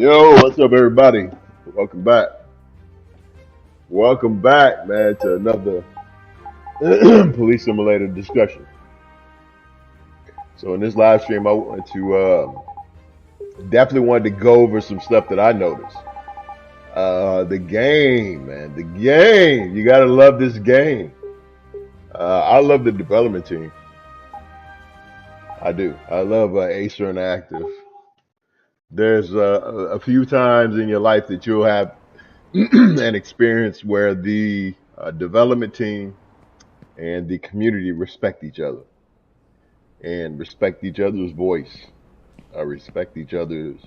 Yo, what's up, everybody? Welcome back. Welcome back, man, to another police simulator discussion. So in this live stream, I wanted to definitely wanted to go over some stuff that I noticed. The game, man, the game. You gotta love this game. I love the development team. I do. I love Aesir Interactive. There's a few times in your life that you'll have an experience where the development team and the community respect each other and respect each other's voice, respect each other's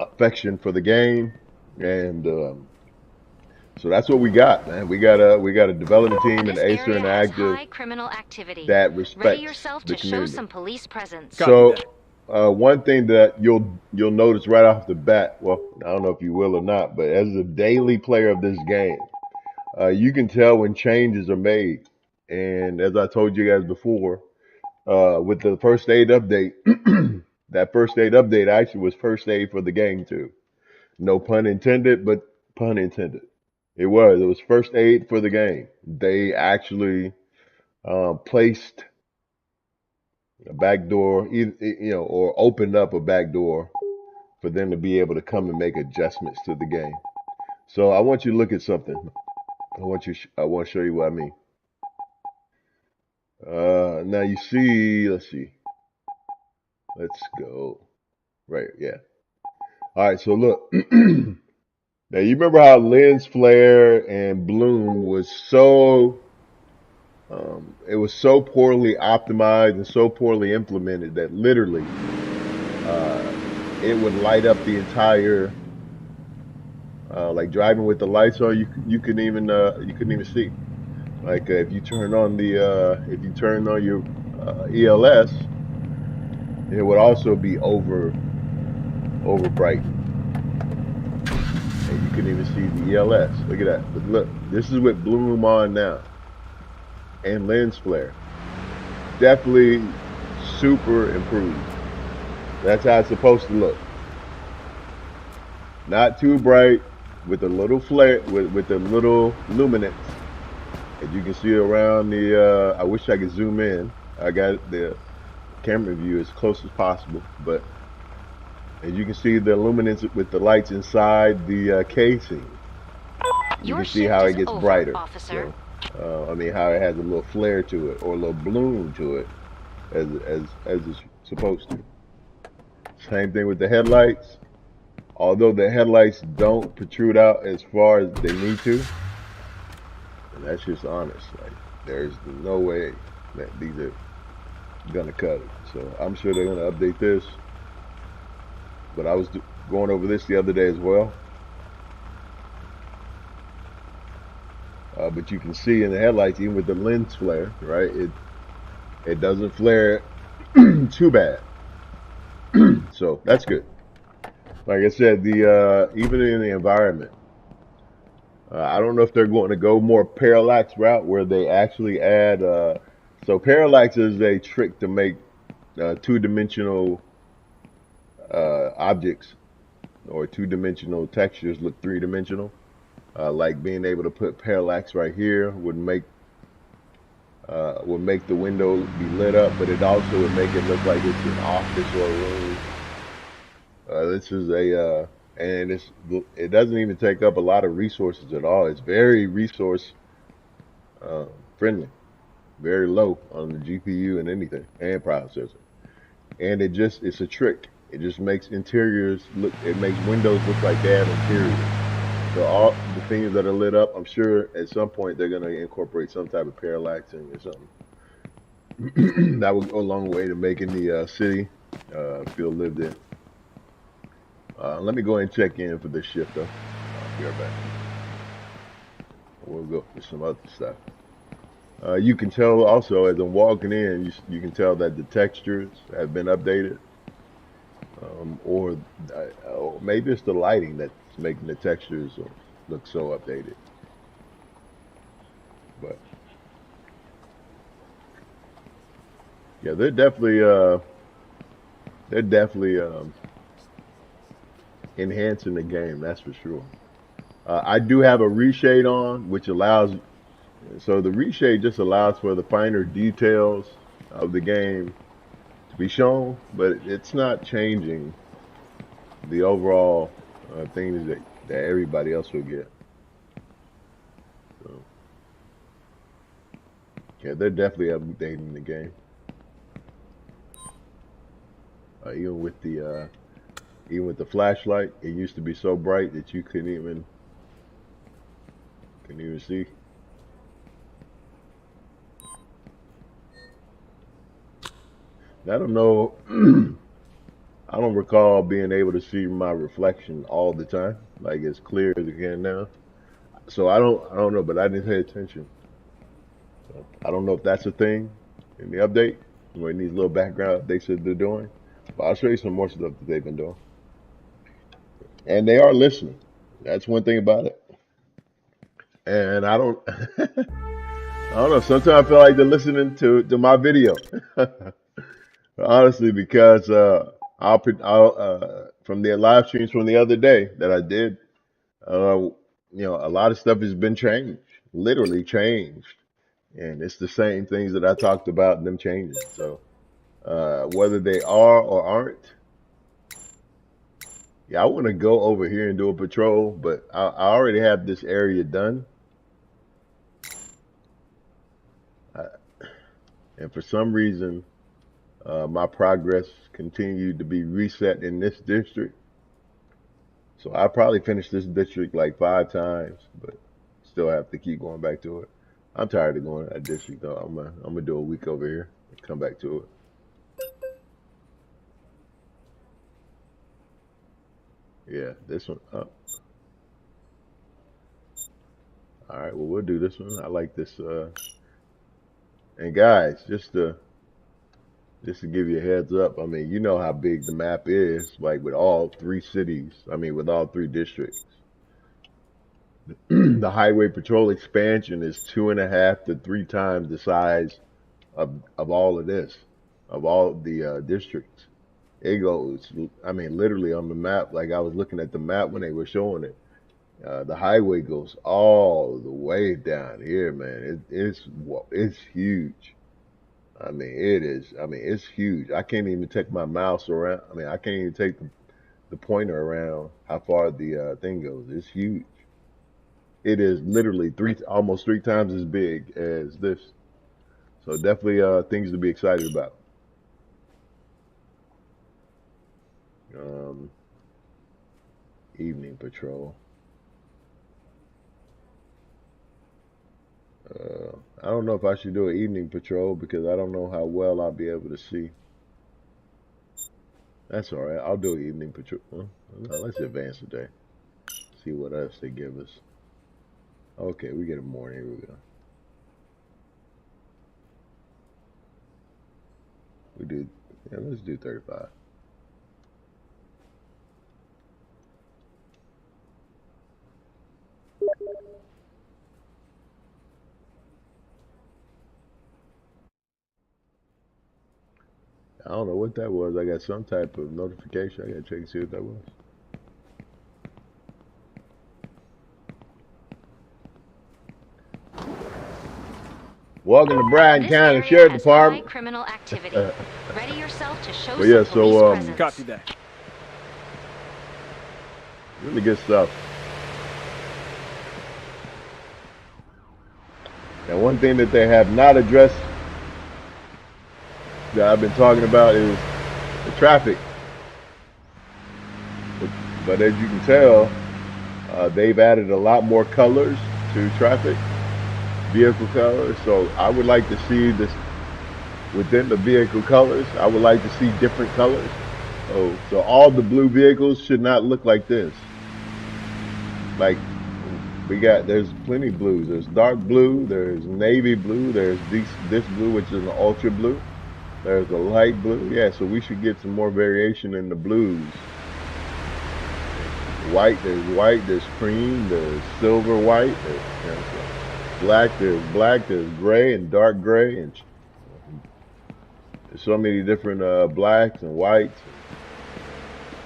affection for the game, and so that's what we got, man. We got a development team and Acer Interactive that respects the community. So one thing that you'll notice right off the bat, well, I don't know if you will or not, but as a daily player of this game, you can tell when changes are made. And as I told you guys before, with the first aid update, that first aid update actually was first aid for the game too. No pun intended, but pun intended. It was. It was first aid for the game. They actually placed a back door, or opened up a back door for them to be able to come and make adjustments to the game. So I want you to look at something. I want to show you what I mean. Now you see, let's see. Let's go. Right, yeah. All right, so look. Now you remember how lens flare and bloom was so it was so poorly optimized and so poorly implemented that literally it would light up the entire like driving with the lights on, you couldn't even see. Like if you turn on your ELS, it would also be over bright, and you couldn't even see the ELS. Look at that. But look, this is with bloom on now, and lens flare. Definitely super improved. That's how it's supposed to look. Not too bright, with a little flare, with a little luminance. As you can see around the, I wish I could zoom in. I got the camera view as close as possible, but as you can see the luminance with the lights inside the casing. You can see how it gets brighter. So, I mean, how it has a little flare to it or a little bloom to it, as it's supposed to. Same thing with the headlights. Although the headlights don't protrude out as far as they need to, and that's just honest. Like, there's no way that these are gonna cut it. So I'm sure they're gonna update this. But I was going over this the other day as well. But you can see in the headlights, even with the lens flare, right? It doesn't flare too bad. So that's good. Like I said, the even in the environment, I don't know if they're going to go more parallax route where they actually add. So parallax is a trick to make two-dimensional objects or two-dimensional textures look three-dimensional. Like being able to put parallax right here would make the window be lit up, but it also would make it look like it's an office or a room. This is and it doesn't even take up a lot of resources at all. It's very resource friendly, very low on the GPU and anything, and processor. And it's a trick. It just makes interiors look, it makes windows look like they have interiors. So all the things that are lit up, I'm sure at some point they're going to incorporate some type of parallaxing or something. That would go a long way to making the city feel lived in. Let me go ahead and check in for this shift though. I'll be right back. We'll go for some other stuff. You can tell also as I'm walking in, you can tell that the textures have been updated. Or maybe it's the lighting that's making the textures look so updated. But yeah, they're definitely enhancing the game, that's for sure. I do have a reshade on, which allows, so the reshade just allows for the finer details of the game to be shown, but it's not changing the overall things that everybody else will get. So, yeah, they're definitely updating the game. Even with the flashlight, it used to be so bright that you couldn't even see. I don't know. I don't recall being able to see my reflection all the time, like as clear as it can now. So I don't know, but I didn't pay attention. So I don't know if that's a thing in the update or in these little background updates that they're doing. But I'll show you some more stuff that they've been doing, and they are listening. That's one thing about it. And I don't, I don't know. Sometimes I feel like they're listening to my video, honestly, because I'll from the live streams from the other day that I did, uh, a lot of stuff has been changed, literally changed, and it's the same things that I talked about them changing. So whether they are or aren't, yeah, I want to go over here and do a patrol, but I already have this area done, uh, and for some reason, my progress continued to be reset in this district. So I probably finished this district like 5 times, but still have to keep going back to it. I'm tired of going to that district though. I'm gonna do a week over here and come back to it. Yeah, this one. All right, well we'll do this one. I like this. And guys, just to give you a heads up, I mean, you know how big the map is, like with all 3 cities. I mean, with all 3 districts. The highway patrol expansion is 2.5 to 3 times the size of all of this, of all the districts. It goes, I mean, literally on the map. Like I was looking at the map when they were showing it. The highway goes all the way down here, man. It's huge. I mean, it is. I mean, it's huge. I can't even take my mouse around. I mean, I can't even take the pointer around how far the thing goes. It's huge. It is literally almost 3 times as big as this. So definitely things to be excited about. Um, Evening patrol. I don't know if I should do an evening patrol because I don't know how well I'll be able to see. That's all right. I'll do an evening patrol. Well, no, let's advance today. See what else they give us. Okay, we get a morning. Here we go. We do. Yeah, let's do 35. I don't know what that was. I got some type of notification. I gotta check and see what that was. Welcome to Bryan County Sheriff Department. Criminal activity. Ready yourself to show but yeah, some police presence. Copy that. Really good stuff. And one thing that they have not addressed that I've been talking about is the traffic. But as you can tell, they've added a lot more colors to traffic, vehicle colors. So I would like to see this within the vehicle colors. I would like to see different colors. So all the blue vehicles should not look like this. Like there's plenty of blues. There's dark blue, there's navy blue, there's this blue, which is an ultra blue. There's a light blue. Yeah, so we should get some more variation in the blues. White, there's cream, there's silver white, there's black, there's gray and dark gray, and there's so many different blacks and whites.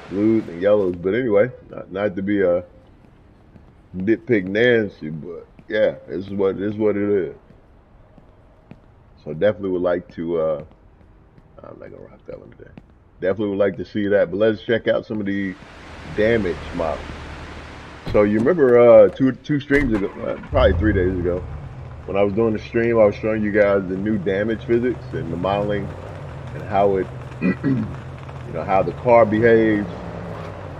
blues and yellows. But anyway, not to be a nitpick Nancy, but yeah, this is what it is. So definitely would like to. I'm not gonna rock that one today. Definitely would like to see that. But let's check out some of the damage models. So you remember two streams ago, probably 3 days ago, when I was doing the stream, I was showing you guys the new damage physics and the modeling and how it, how the car behaves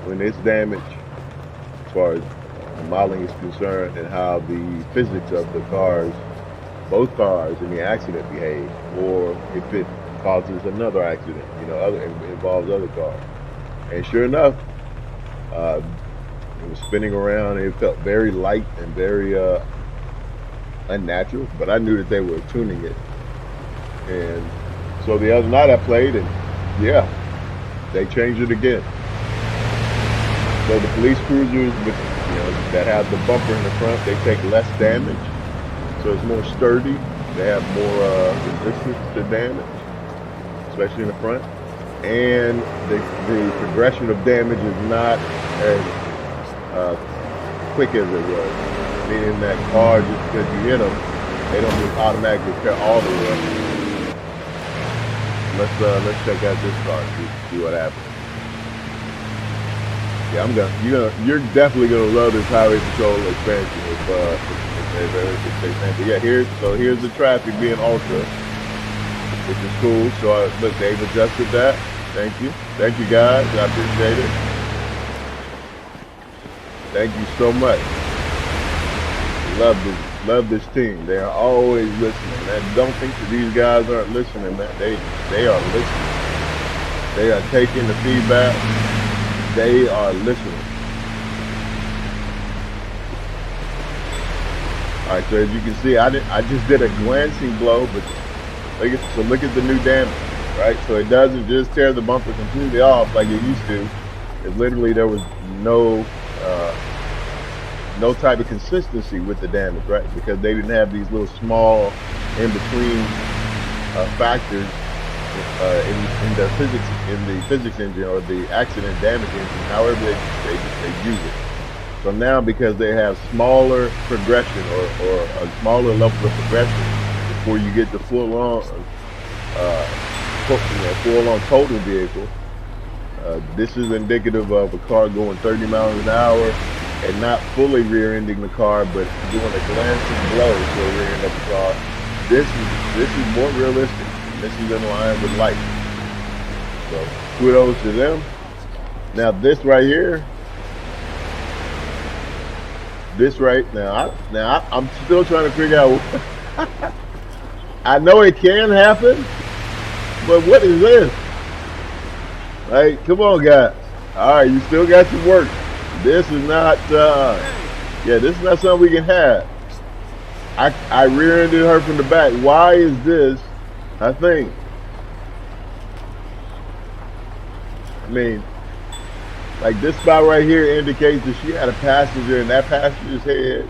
when it's damaged, as far as the modeling is concerned, and how the physics of the cars, both cars in the accident behave, or if it causes another accident, involves other cars. And sure enough, it was spinning around. It felt very light and very unnatural, but I knew that they were tuning it. And so the other night I played, and yeah, they changed it again. So the police cruisers that have the bumper in the front, they take less damage. So it's more sturdy. They have more resistance to damage, especially in the front. And the progression of damage is not as quick as it was. Meaning that car, just because you hit them, they don't just automatically tear all the way up. Let's check out this car, see what happens. Yeah, you're definitely gonna love this highway patrol expansion yeah, here's the traffic being ultra, which is cool. So look, they've adjusted that. Thank you guys, I appreciate it. Thank you so much. Love this team. They are always listening, man. Don't think that these guys aren't listening, man. They are listening. They are taking the feedback. They are listening. All right, so as you can see, I just did a glancing blow, but look at the new damage, right? So it doesn't just tear the bumper completely off like it used to. It literally, there was no type of consistency with the damage, right? Because they didn't have these little small in-between factors in the physics engine or the accident damage engine, however they use it. So now, because they have smaller progression or a smaller level of progression before you get the full-on total vehicle, this is indicative of a car going 30 miles an hour and not fully rear-ending the car, but doing a glancing blow to a rear end of the car. This is more realistic. This is in line with life. So kudos to them. Now this right here, I'm still trying to figure out. I know it can happen, but what is this? Like, come on, guys. All right, you still got your work. This is not, this is not something we can have. I rear-ended her from the back. Why is this a thing? I mean, like this spot right here indicates that she had a passenger, and that passenger's head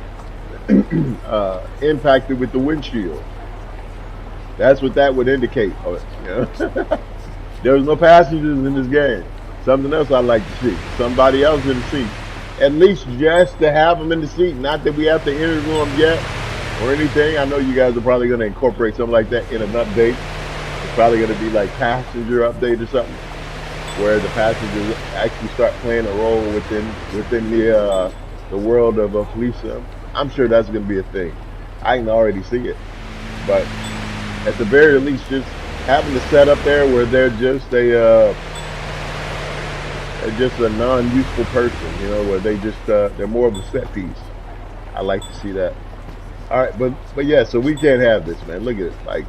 impacted with the windshield. That's what that would indicate. There was no passengers in this game. Something else I'd like to see. Somebody else in the seat. At least just to have them in the seat. Not that we have to interview them yet or anything. I know you guys are probably going to incorporate something like that in an update. It's probably going to be like passenger update or something, where the passengers actually start playing a role within the world of a police. I'm sure that's going to be a thing. I can already see it. But at the very least, just having the setup there where they're just a non-useful person, where they just they're more of a set piece. I like to see that. All right, but yeah, so we can't have this, man. Look at it, like,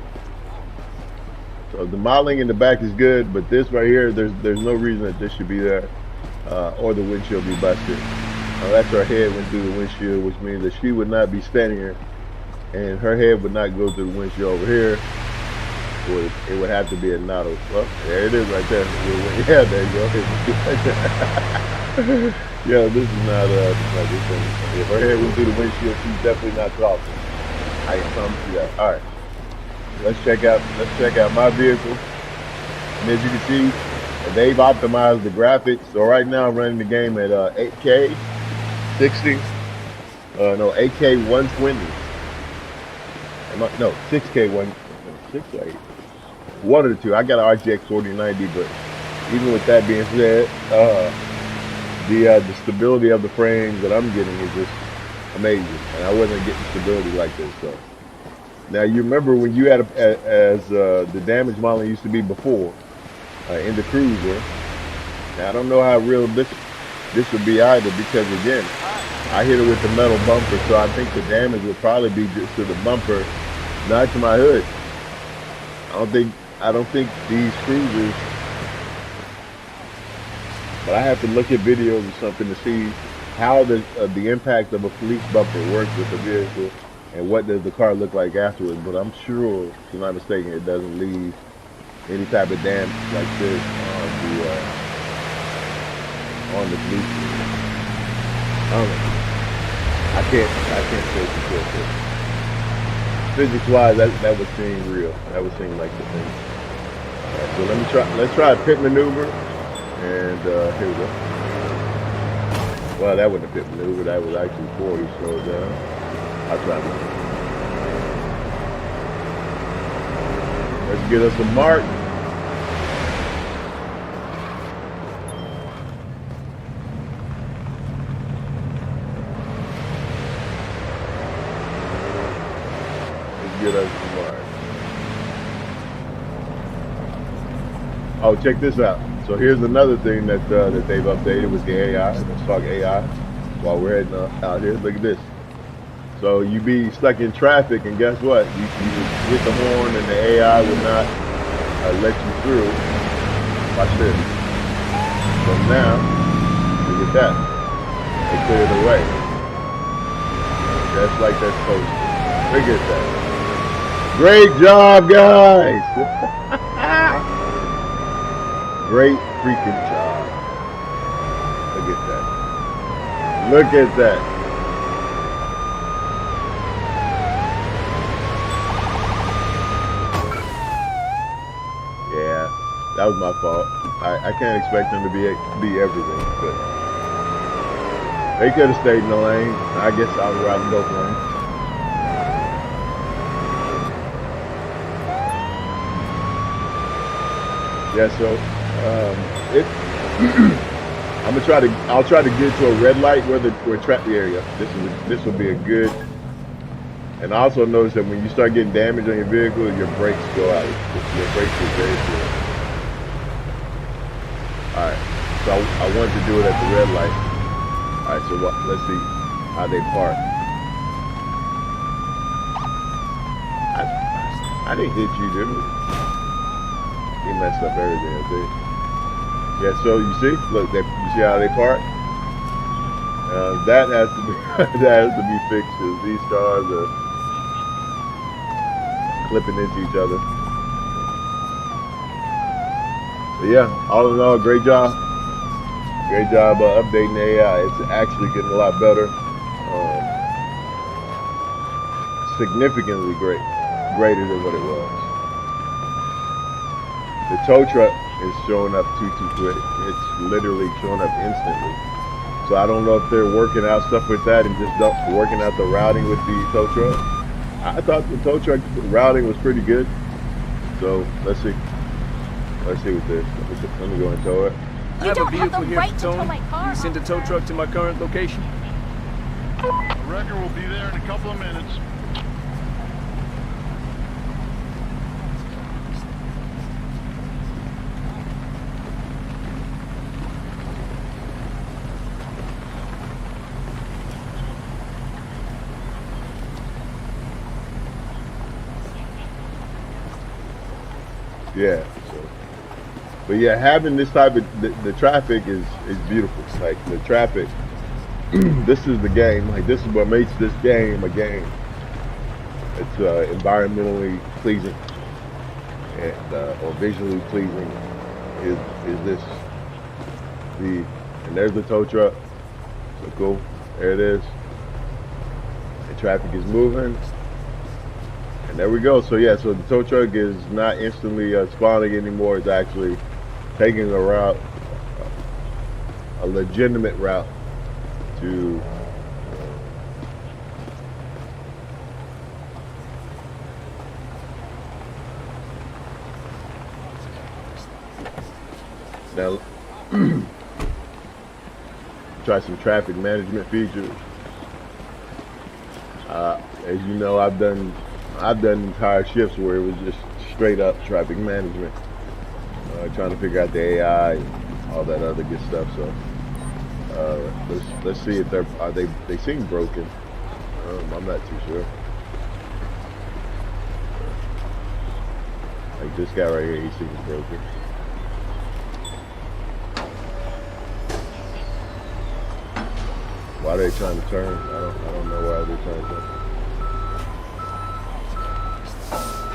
so the modeling in the back is good, but this right here, there's no reason that this should be there, or the windshield be busted. That's her head went through the windshield, which means that she would not be standing here, and her head would not go through the windshield over here. It would have to be a Notto. Well, there it is right there. Yeah, there you go. Yeah, this is not this thing. If her head went through the windshield, she's definitely not talking. I can promise you that. All right, let's check out my vehicle. And as you can see, they've optimized the graphics. So right now I'm running the game at 8K 60. No, 8K 120. No, 6K 6K. One of the two. I got an RTX7090, but even with that being said, the stability of the frames that I'm getting is just amazing, and I wasn't getting stability like this. So now you remember when you had the damage modeling used to be before in the cruiser. Now I don't know how real this would be either, because again, I hit it with the metal bumper, so I think the damage would probably be just to the bumper, not to my hood. I don't think these cruisers. But I have to look at videos or something to see how the impact of a police bumper works with the vehicle, and what does the car look like afterwards. But I'm sure, if I'm not mistaken, it doesn't leave any type of damage like this on the police vehicle. I don't know. I can't say for sure. Physics-wise, that would seem real. That would seem like the thing. All right, so let's try a pit maneuver. And here we go. Well, that wasn't a pit maneuver. That was actually 40 slowed down. I'll try this. Let's get us a mark. Let's get us a mark. Oh, check this out. So here's another thing that they've updated with the AI. Let's talk AI while we're heading out here. Look at this. So you be stuck in traffic, and guess what? You hit the horn, and the AI will not let you through. Watch this. So now, look at that. They cleared the way. Just like that's supposed to. Look at that. Great job, guys. Great freaking job. Look at that. Look at that. Yeah, that was my fault. I can't expect them to be everything, but they could have stayed in the lane. I guess I was riding both lanes. Yeah, so I'll try to get to a red light where we're trapped the area. This will be a good. And I also notice that when you start getting damage on your vehicle, your brakes go out. Your brakes are very good. All right, so I wanted to do it at the red light. All right, so let's see how they park. I didn't hit you, did I? He messed up everything, I think. Yeah, so you see, look, you see how they park? That has to be that has to be fixed, because these cars are clipping into each other. So yeah, all in all, great job. Great job updating the AI. It's actually getting a lot better. Significantly greater than what it was. The tow truck is showing up too quick. It's literally showing up instantly. So I don't know if they're working out stuff with that and just working out the routing with the tow truck. I thought the tow truck routing was pretty good. So let's see. Let's see with this. Let me go and tow it. I have a vehicle here to tow. Can you send a tow truck to my current location? The wrecker will be there in a couple of minutes. Yeah. But yeah, having this type of the traffic is beautiful. Like the traffic, this is the game. Like this is what makes this game a game. It's environmentally pleasing and or visually pleasing. Is this and there's the tow truck. So cool. There it is. The traffic is moving. And there we go. So yeah, so the tow truck is not instantly spawning anymore. It's actually taking a route, a legitimate route to now try some traffic management features. As you know, I've done entire shifts where it was just straight up traffic management, trying to figure out the AI and all that other good stuff. So let's see if they seem broken. I'm not too sure. Like this guy right here, he seems broken. Why are they trying to turn? I don't know why they're trying to turn.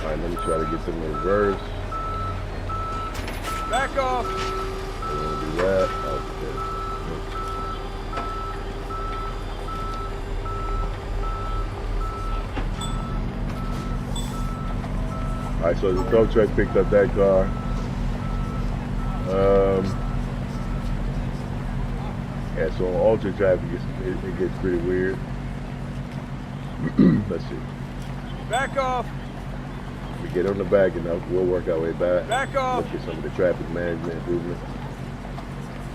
Alright, let me try to get them in reverse. Back off. I'm gonna do that. Okay. Alright, so the tow truck picked up that car. Yeah, so on ultra traffic, it gets pretty weird. Let's see. Back off. We get on the back and we'll work our way back. Back off. Look at some of the traffic management improvements.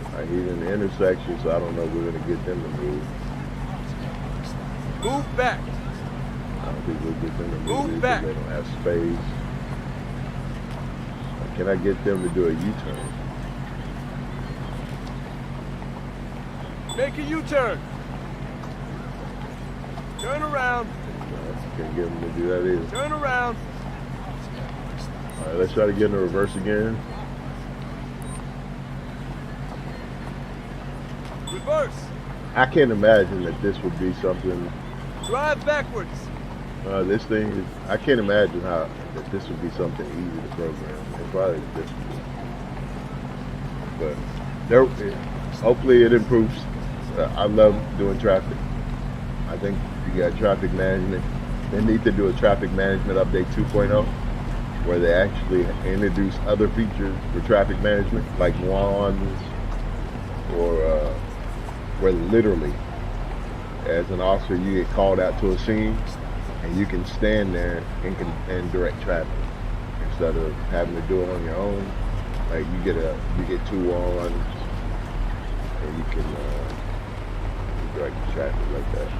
Alright, he's in the intersection, so I don't know if we're gonna get them to move. Move back. I don't think we'll get them to move. Move back. They don't have space. Can I get them to do a U-turn? Make a U-turn. Turn around. No, can't get them to do that either. Turn around. Alright, let's try to get in the reverse again. Reverse. I can't imagine that this would be something. Drive backwards. This thing is, I can't imagine that this would be something easy to program. It's probably difficult. But there, hopefully it improves. I love doing traffic. I think you got traffic management. They need to do a traffic management update 2.0 where they actually introduce other features for traffic management, like wands, or where literally, as an officer, you get called out to a scene and you can stand there and direct traffic instead of having to do it on your own. Like you get two wands and you can direct the traffic like that.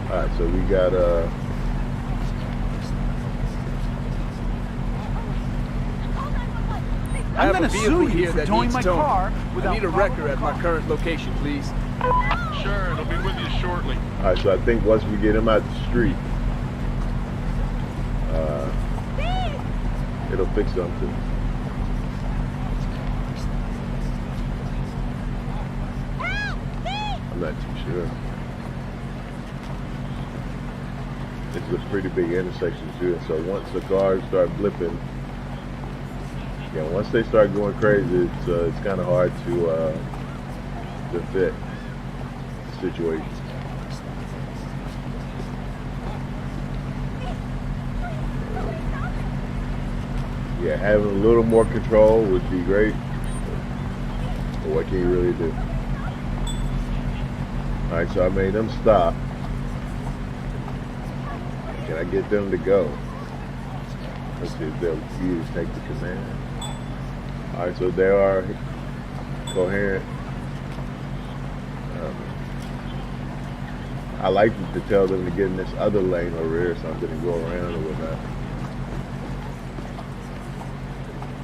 Alright, so we got I have a vehicle here that towing needs my towing. car I need a record at my current location, please. Sure, it'll be with you shortly. Alright, so I think once we get him out the street, it'll fix something. I'm not too sure. This is a pretty big intersection too, so once the cars start blipping, yeah, once they start going crazy, it's kind of hard to fit the situation. Yeah, having a little more control would be great, but what can you really do? Alright, so I made them stop. Can I get them to go? Let's see if they'll use take the command. Alright, so they are coherent. I like to tell them to get in this other lane over here so I'm going to go around or whatnot.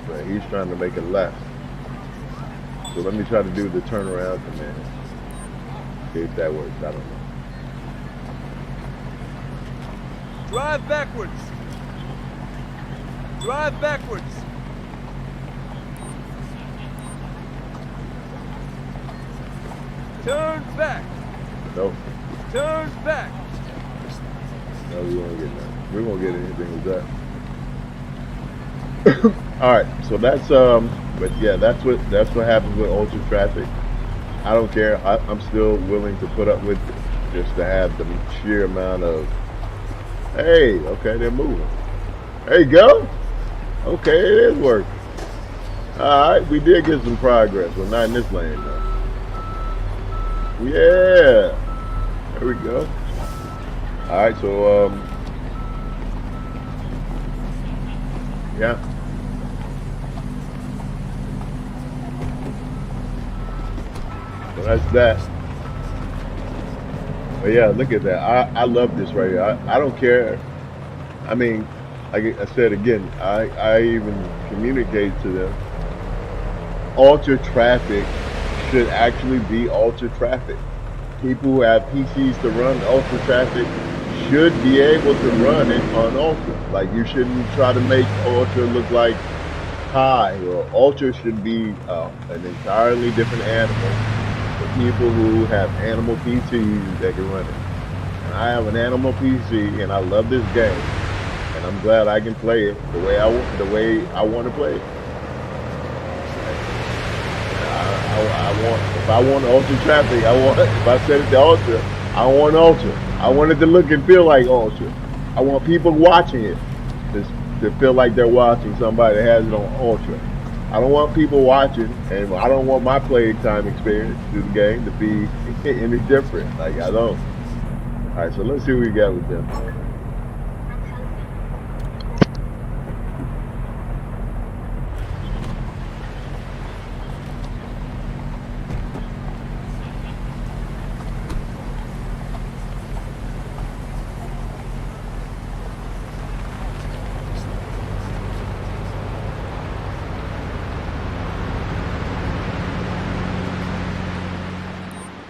But he's trying to make a left. So let me try to do the turnaround command. See if that works. I don't know. Drive backwards. Drive backwards. Turn back. Nope. Turn back. No, we won't get nothing. We won't get anything with that. Alright, so that's but yeah, that's what happens with ultra traffic. I don't care. I'm still willing to put up with it just to have the sheer amount of, hey, okay, they're moving. There you go. Okay, it is working. All right, we did get some progress. Well, not in this lane though. Yeah. There we go. All right, so yeah. So that's that. But yeah, look at that. I love this right here. I don't care. I mean, like I said again, I even communicate to them. Ultra traffic should actually be ultra traffic. People who have PCs to run ultra traffic should be able to run it on ultra. Like, you shouldn't try to make ultra look like high, or ultra should be an entirely different animal for people who have animal PCs that can run it. And I have an animal PC, and I love this game, and I'm glad I can play it the way I want to play it. If I want ultra traffic, if I set it to ultra, I want ultra. I want it to look and feel like ultra. I want people watching it to feel like they're watching somebody that has it on ultra. I don't want people watching, and I don't want my playtime experience through the game to be any different. Like, I don't. All right, so let's see what we got with them.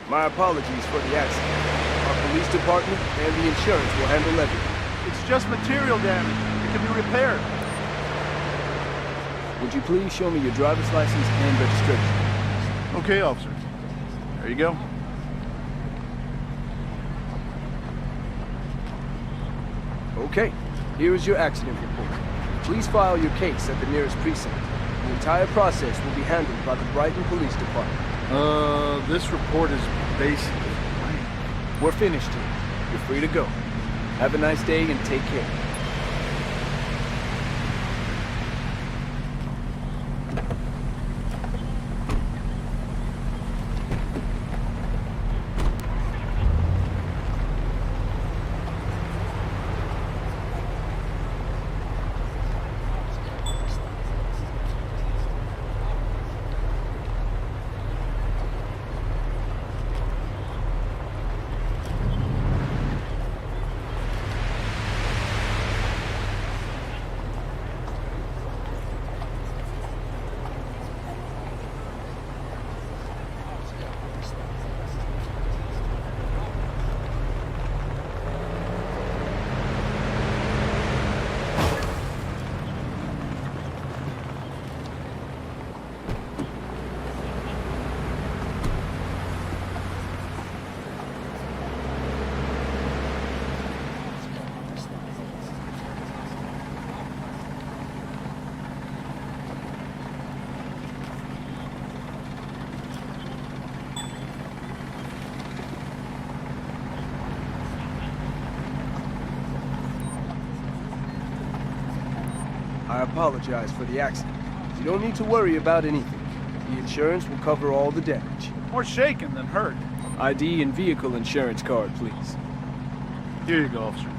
My apologies for the accident. Our police department and the insurance will handle everything. It's just material damage. It can be repaired. Would you please show me your driver's license and registration? Okay, officer. There you go. Okay, here is your accident report. Please file your case at the nearest precinct. The entire process will be handled by the Brighton Police Department. This report is basically blank. We're finished here. You're free to go. Have a nice day and take care. I apologize for the accident. You don't need to worry about anything. The insurance will cover all the damage. More shaken than hurt. ID and vehicle insurance card, please. Here you go, officer.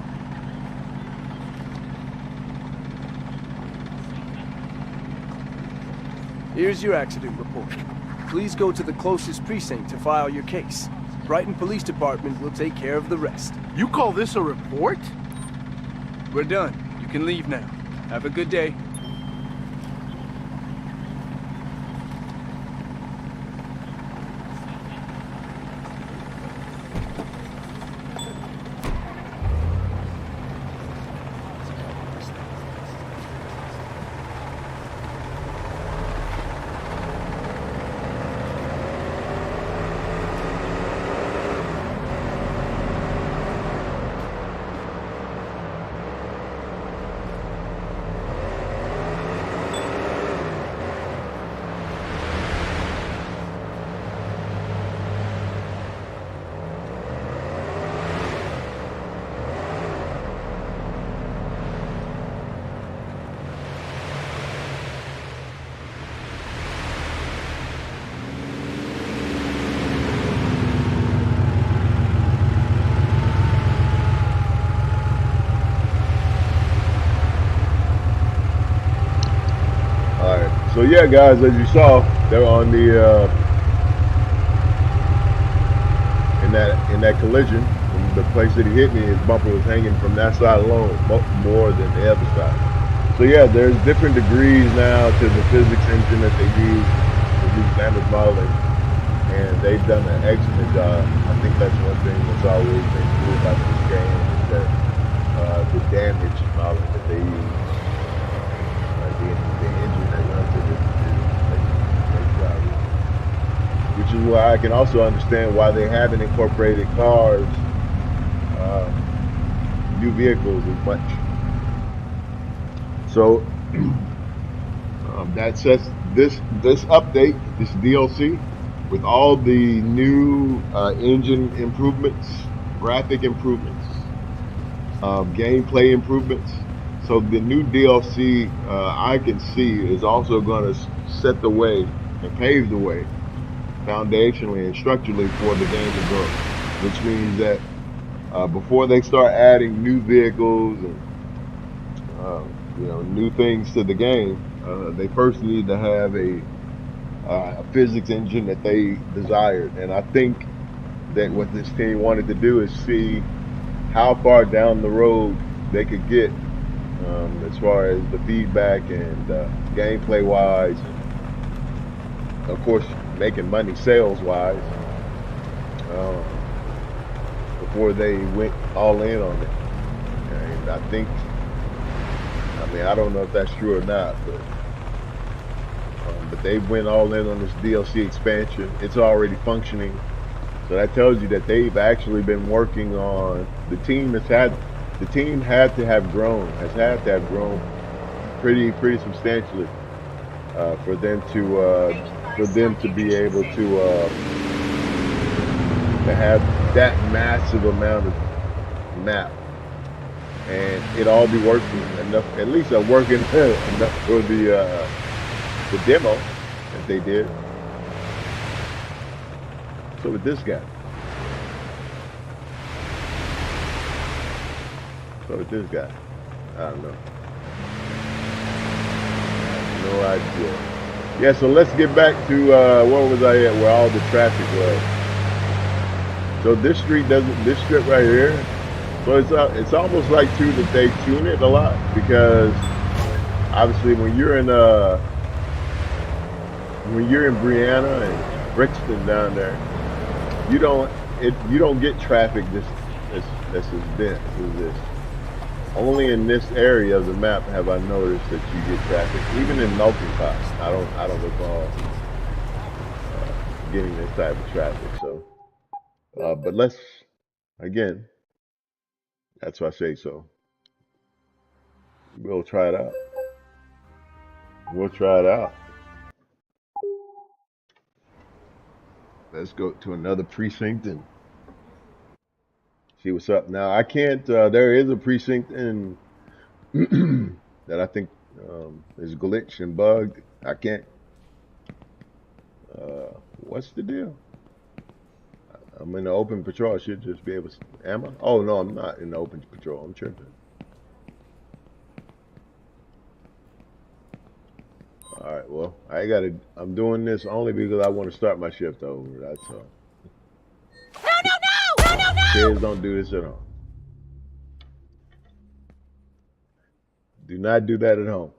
Here's your accident report. Please go to the closest precinct to file your case. Brighton Police Department will take care of the rest. You call this a report? We're done. You can leave now. Have a good day. yeah, guys, as you saw, they're on the in that collision. From the place that he hit me, his bumper was hanging from that side alone, more than the other side. So yeah, there's different degrees now to the physics engine that they use to do standard modeling, and they've done an excellent job. I think that's one thing that's always been cool about this game is that the damage modeling that they use, the engine that runs it is a great job. Which is why I can also understand why they haven't incorporated cars, new vehicles as much. So that sets this update, this DLC, with all the new engine improvements, graphic improvements, gameplay improvements. So the new DLC I can see is also going to set the way and pave the way foundationally and structurally for the game to grow, which means that before they start adding new vehicles and new things to the game, they first need to have a physics engine that they desired. And I think that what this team wanted to do is see how far down the road they could get as far as the feedback and gameplay wise, and of course making money sales wise, before they went all in on it. And I think, I don't know if that's true or not, but they went all in on this DLC expansion. It's already functioning, so that tells you that they've actually been working on. The team has had to have grown pretty substantially for them to be able to have that massive amount of map, and it all be working enough, at least working enough for the demo that they did. So with this guy, I don't know. No idea. Yeah, so let's get back to where was I at? Where all the traffic was. So this strip right here. So it's almost like too that they tune it a lot, because obviously when you're in Brianna and Brixton down there, you don't get traffic that's as dense as this. Only in this area of the map have I noticed that you get traffic. Even in multi-pot, I don't recall getting this type of traffic. So, but let's again. That's why I say so. We'll try it out. Let's go to another precinct and see what's up. Now I can't. There is a precinct in that I think is glitched and bugged. I can't. What's the deal? I'm in the open patrol. I should just be able to. Am I? Oh no, I'm not in the open patrol. I'm tripping. All right. Well, I'm doing this only because I want to start my shift over. That's all. No! Kids don't do this at home. Do not do that at home.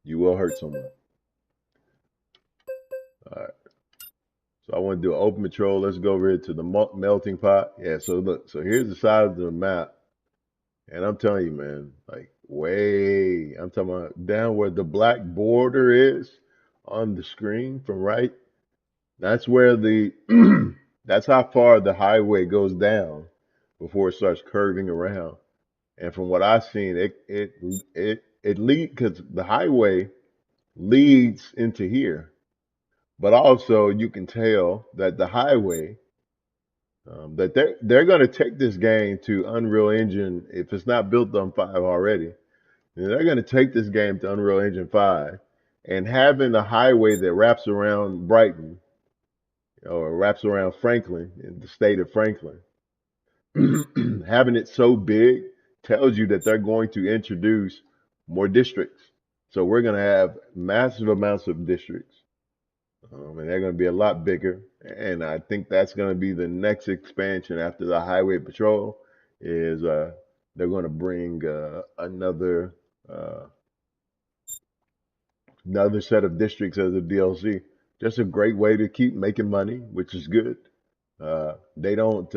You will hurt someone. All right. So I want to do an open patrol. Let's go over here to the melting pot. Yeah. So look. So here's the size of the map, and I'm telling you, man, like I'm talking about down where the black border is on the screen from right. That's where that's how far the highway goes down before it starts curving around. And from what I've seen, it lead because the highway leads into here, but also you can tell that the highway that they're going to take this game to Unreal Engine if it's not built on 5 already. They're going to take this game to Unreal Engine 5, and having the highway that wraps around Brighton or wraps around Franklin in the state of Franklin, having it so big tells you that they're going to introduce more districts. So we're going to have massive amounts of districts, and they're going to be a lot bigger. And I think that's going to be the next expansion after the highway patrol is they're going to bring another set of districts as a DLC. Just a great way to keep making money, which is good. They don't.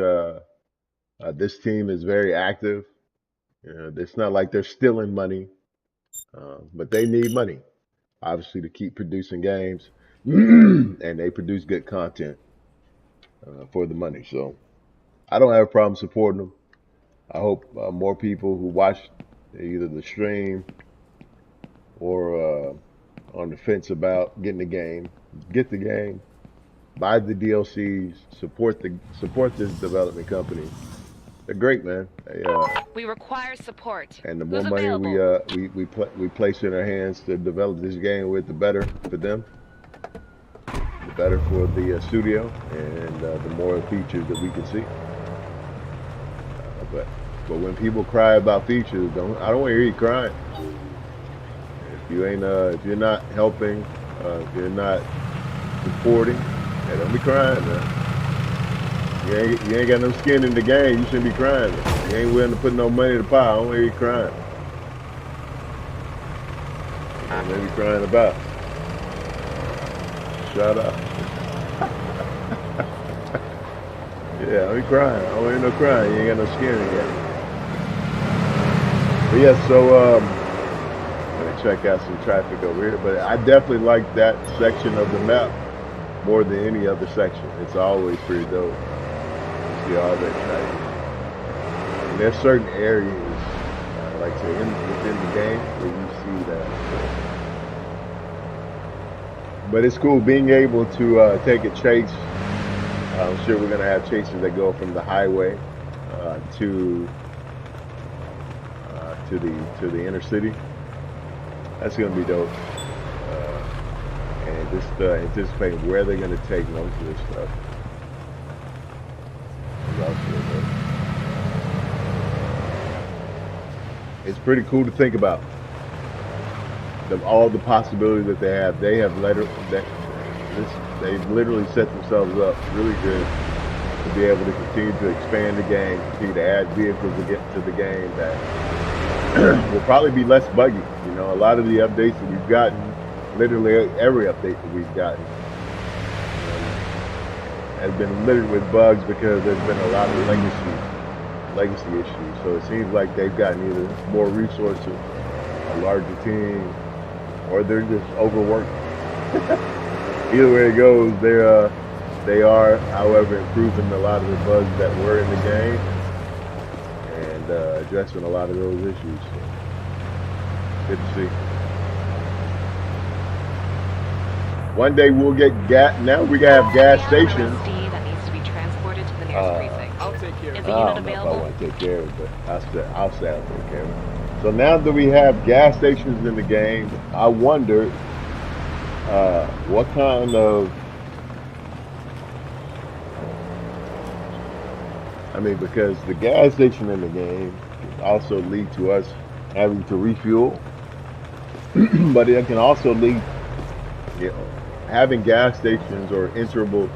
This team is very active. It's not like they're stealing money, but they need money, obviously, to keep producing games, and they produce good content for the money. So I don't have a problem supporting them. I hope more people who watch either the stream or on the fence about getting the game, get the game, buy the DLCs, support this development company. They're great, man. We require support. And the more Who's money available? we place in their hands to develop this game with, the better for them, the better for the studio, and the more features that we can see. But when people cry about features, I don't want to hear you crying. If you're not helping, if you're not supporting, don't be crying, man. You ain't got no skin in the game. You shouldn't be crying. You ain't willing to put no money in the pile. I don't hear you crying. What are you crying about? Shut up. Yeah, I be crying. I don't hear no crying. You ain't got no skin in the game. But yeah, so let me check out some traffic over here. But I definitely like that section of the map more than any other section. It's always pretty dope. See all that traffic. And there's certain areas, like say within the game, where you see that. But it's cool being able to take a chase. I'm sure we're gonna have chases that go from the highway to the inner city. That's gonna be dope. And just anticipating where they're gonna take most of this stuff. It's pretty cool to think about all the possibilities that they have. They've literally set themselves up really good to be able to continue to expand the game, continue to add vehicles to get to the game that will probably be less buggy. You know, a lot of the updates that we've gotten, literally every update that we've gotten, has been littered with bugs because there's been a lot of legacy issues. So it seems like they've gotten either more resources, a larger team, or they're just overworked. Either way it goes, they are, however, improving a lot of the bugs that were in the game and addressing a lot of those issues. So, good to see. One day we'll get gas. Now we gotta have gas stations. That needs to be transported to the nearest precinct. I'll take care of it. Is the unit available? I want to take care of it, but I'll say I'll take care of it. So now that we have gas stations in the game, I wonder what kind of, because the gas station in the game can also lead to us having to refuel, but it can also lead, having gas stations or enterable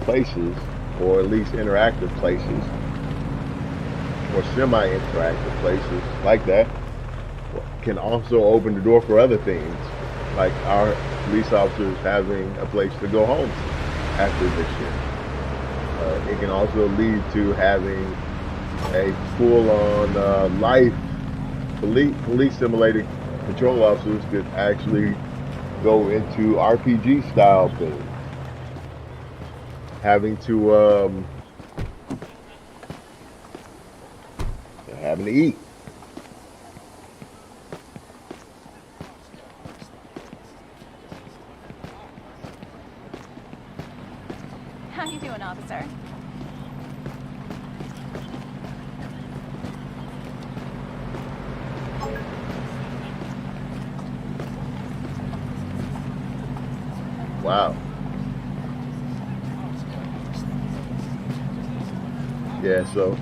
places, or at least interactive places, or semi-interactive places like that, can also open the door for other things, like our police officers having a place to go home after this shift. It can also lead to having a full-on life police simulated patrol officers could actually go into RPG style things, having to eat. How you doing, officer? Wow. Yeah, so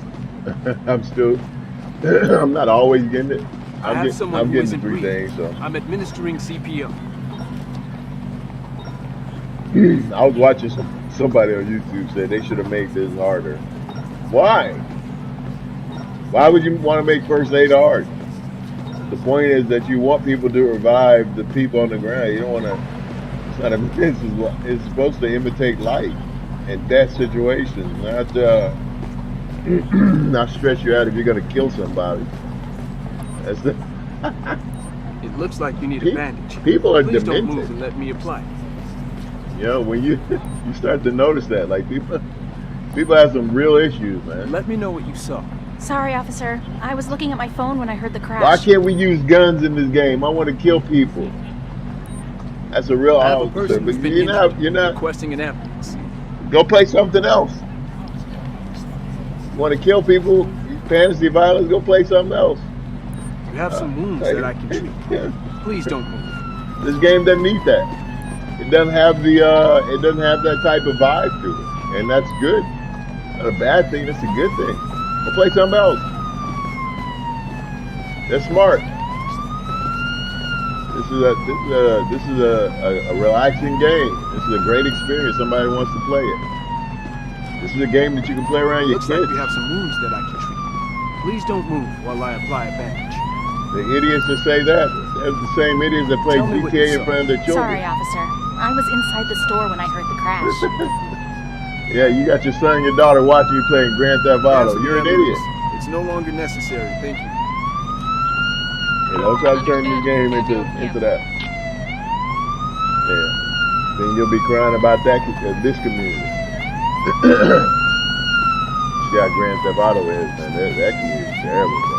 I'm not always getting it. I have someone who isn't three breathing. things, so. I'm administering CPR. I was watching somebody on YouTube say they should have made this harder. Why? Why would you want to make first aid hard? The point is that you want people to revive the people on the ground. You don't want to. It's not a. It's supposed to imitate life in death situations, not stress you out if you're going to kill somebody. That's the. It looks like you need a bandage. People are Please demented. don't move and let me apply. You know, when you start to notice that, like people have some real issues, man. Let me know what you saw. Sorry, officer. I was looking at my phone when I heard the crash. Why can't we use guns in this game? I want to kill people. That's a real officer, but you're not requesting an ambulance. Go play something else. You want to kill people, fantasy violence? Go play something else. You have some wounds that I can treat. Please don't move. This game doesn't need that. It doesn't have that type of vibe to it, and that's good. Not a bad thing. That's a good thing. Go play something else. They're smart. This is a relaxing game. This is a great experience. Somebody wants to play it. This is a game that you can play around your kids. Looks like you have some wounds that I can treat. Please don't move while I apply a bandage. The idiots that say that, they're the same idiots that play GTA in front of their children. Sorry, officer. I was inside the store when I heard the crash. Yeah, you got your son and your daughter watching you playing Grand Theft Auto. You're an idiot. It's no longer necessary. Thank you. Yeah, don't try to turn this game into that. Yeah. Then you'll be crying about that this community. See how Grand Theft Auto is, man. That community is terrible, bro.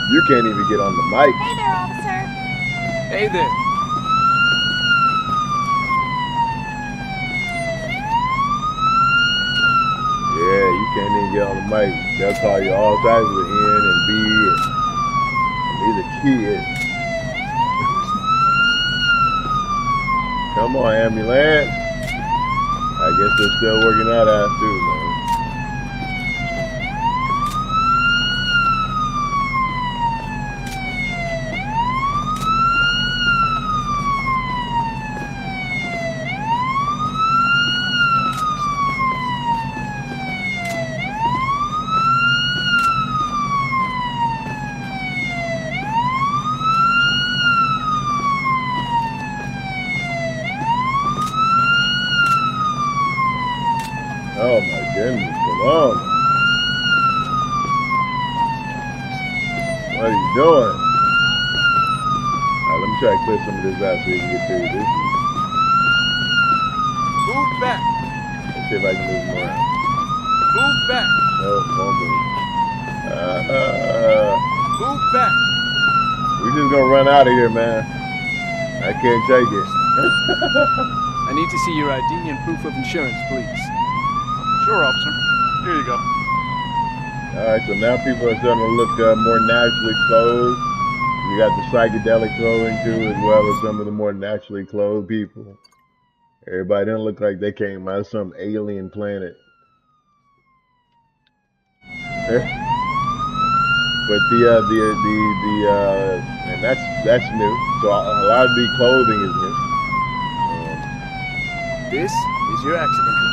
You can't even get on the mic. Hey there, officer. Hey there. Yeah, you can't even get on the mic. They'll call you all types of N and B and these are kids. Come on, ambulance. I guess they're still working that out too, man. Oh my goodness, come on. What are you doing? Alright, let me try to clear some of this out so you can get through this. Move back. Let's see if I can move more around. Move back. No, won't move. Move back. We just gonna run out of here, man. I can't take it. I need to see your ID and proof of insurance, please. Sure, officer. Here you go. Alright, so now people are starting to look more naturally clothed. You got the psychedelic clothing too, as well as some of the more naturally clothed people. Everybody doesn't look like they came out of some alien planet. But and that's new. So a lot of the clothing is new. This is your accident report.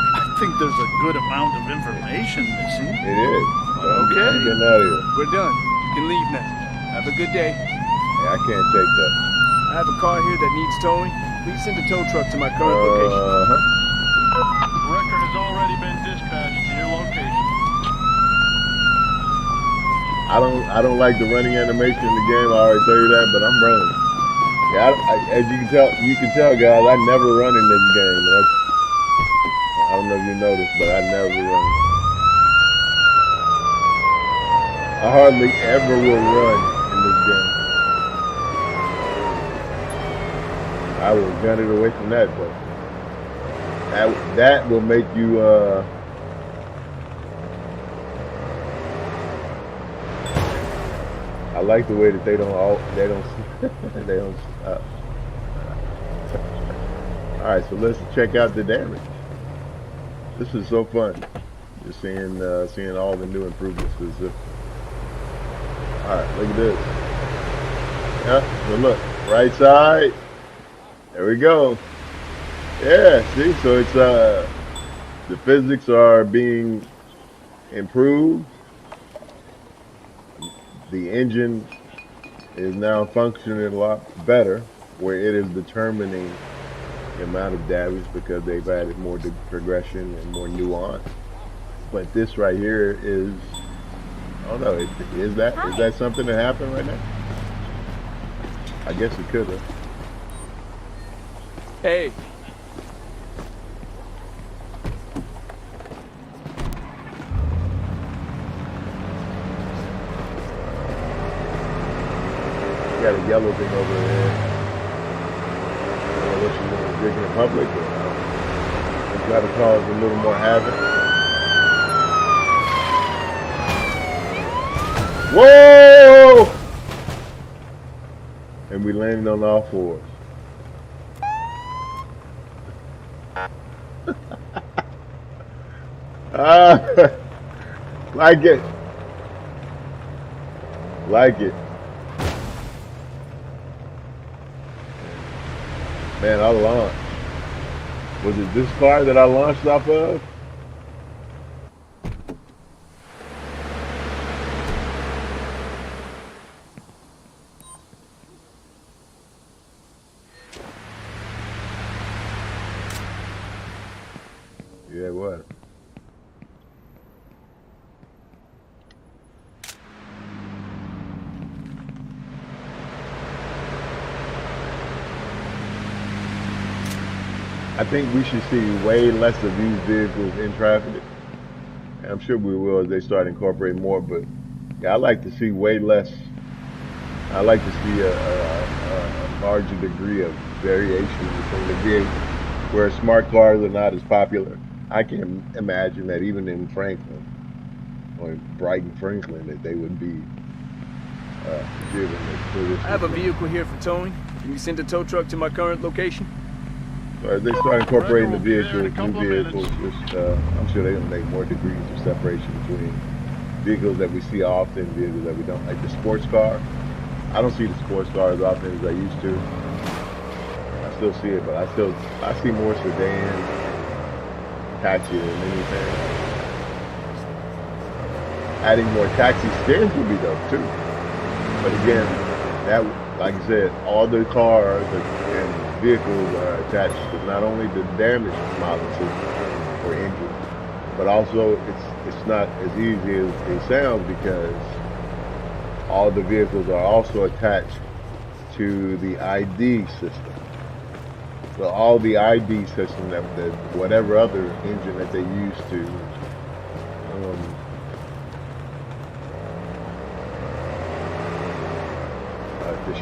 I think there's a good amount of information missing. It is. Okay. I'm getting out of here. We're done. You can leave now. Have a good day. Yeah, I can't take that. I have a car here that needs towing. Please send a tow truck to my current location. The record has already been dispatched to your location. I don't like the running animation in the game. I already tell you that, but I'm running. Yeah, as you can tell, guys, I never run in this game. I don't know if you noticed, but I never run. I hardly ever will run in this game. I will gun it away from that, but that will make you I like the way that they don't stop. Alright, so let's check out the damage. This is so fun. Just seeing all the new improvements to the zip. Alright, look at this. Yeah, so look, right side. There we go. Yeah, see, so it's the physics are being improved. The engine is now functioning a lot better, where it is determining the amount of damage because they've added more progression and more nuance. But this right here is, I don't know, is that something that happened right now? I guess it could have. Hey. Got a yellow thing over there. I don't know what you want to drink in the public, but try to cause a little more havoc. Whoa! And we landed on all fours. Like it. Like it. Man, I launched. Was it this car that I launched off of? Yeah, it was. I think we should see way less of these vehicles in traffic. And I'm sure we will as they start incorporating more, but yeah, I like to see way less. I like to see a larger degree of variation between the vehicles, where smart cars are not as popular. I can imagine that even in Franklin, or Brighton, Franklin, that they would be driven. I have a vehicle here for towing. Can you send a tow truck to my current location? So as they start incorporating the vehicles, new vehicles, I'm sure they're going to make more degrees of separation between vehicles that we see often, vehicles that we don't. Like the sports car, I don't see the sports car as often as I used to. I still see it, but I see more sedans, taxi than anything. Adding more taxi stands would be dope too. But again, that, like I said, all the cars and vehicles are attached to not only the damage model system or engine, but also it's not as easy as it sounds, because all the vehicles are also attached to the ID system. So all the ID system that whatever other engine that they use to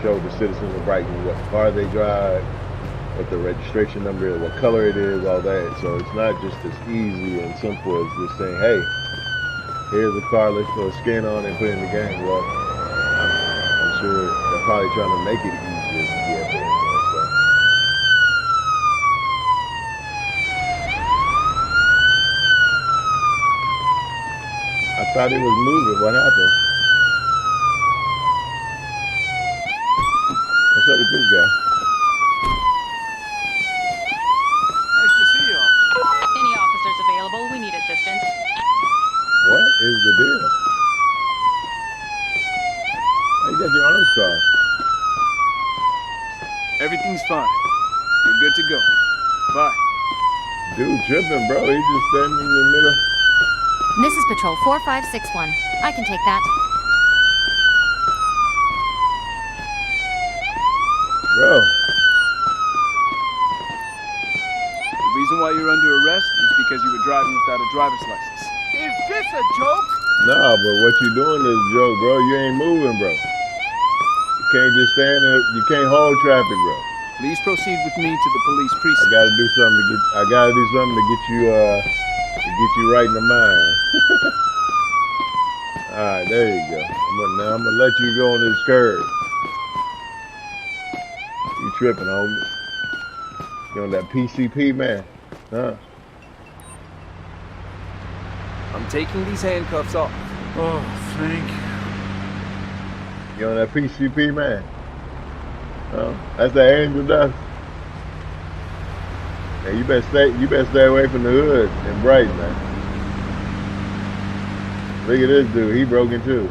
show the citizens of Brighton what car they drive, what the registration number is, what color it is, all that. So it's not just as easy and simple as just saying, hey, here's a car, let's go scan on and put it in the game. Well, I'm sure they're probably trying to make it easier to get there. So. I thought it was moving. What happened? What's up with this guy? Nice to see you. Any officers available? We need assistance. What is the deal? How you got your arms crossed? Everything's fine. You're good to go. Bye. Dude tripping, bro. He's just standing in the middle. This is Patrol 4561. I can take that. Bro. The reason why you're under arrest is because you were driving without a driver's license. Is this a joke? Nah, but what you doing is a joke, bro. You ain't moving, bro. You can't just stand there. You can't hold traffic, bro. Please proceed with me to the police precinct. I gotta do something to get you right in the mind. All right, there you go. Now I'm gonna let you go on this curb. You tripping, homie? You on that PCP, man? Huh? I'm taking these handcuffs off. Oh, thank you. You on that PCP, man? That's the angel dust. Hey, you better stay away from the hood and Brighton, man. Look at this dude, he broken too.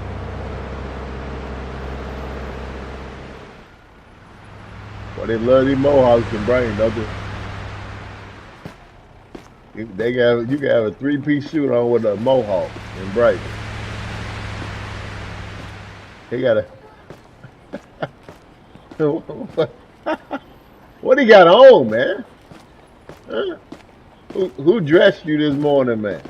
Well, they love these mohawks in Brighton, don't they? You can have a 3-piece suit on with a mohawk in Brighton. He got a what he got on, man? Huh? Who dressed you this morning, man?